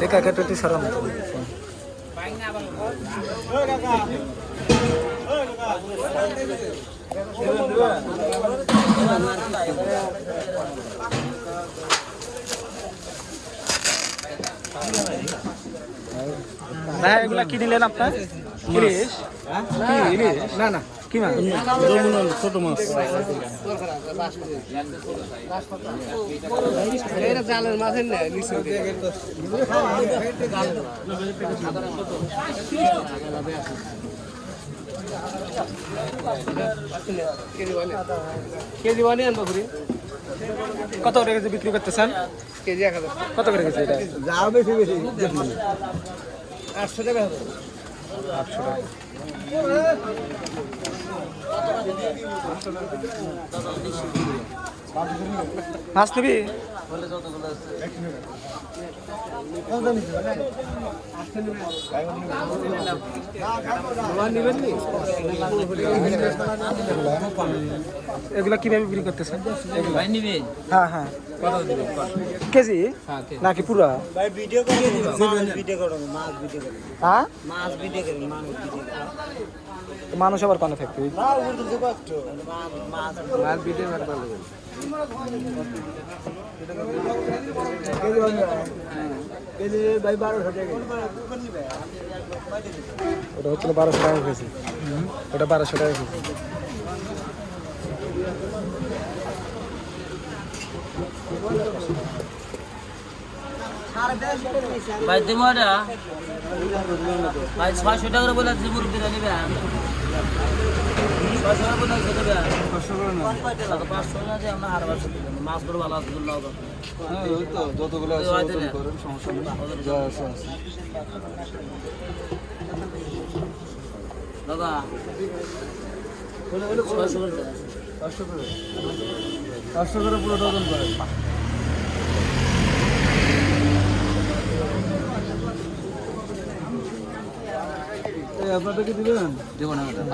kakak itu serem. ভাই এগুলা কি নিলেন আপনার? ইলিশ? ইলিশ? না না কি মাছ? ছোট মাছ। জালের মাছের না কেজি বানিয়ে আনবো ঘুরি। কত করে কেজি বিক্রি করতেছেন? কেজি 1000। কত করে কেজি এটা? যা বেশি বেশি 800 টাকা হবে। 800 টাকা। মাছ নিবি? এগুলা কিভাবে বিক্রি করতেছেন? হ্যাঁ হ্যাঁ কেজি নাকি পুরা? হ্যাঁ মানুষ আবার পানে থাকবে। ওটা হচ্ছিল 1200 টাকা কেজি। ওটা 1200 টাকা কেজি। ভাই দেবো এটা ভাই 600 টাকা করে বলে মুরগিটা নেবে 600 টাকা বলে দেবে 500 না যে আমরা হারবার মাছ করে ভালো আছে যতগুলো সমস্যা নেই। দাদা 500 করে পুরো ডজন করে। আপনাদেরকে দিবেন? দেবো না।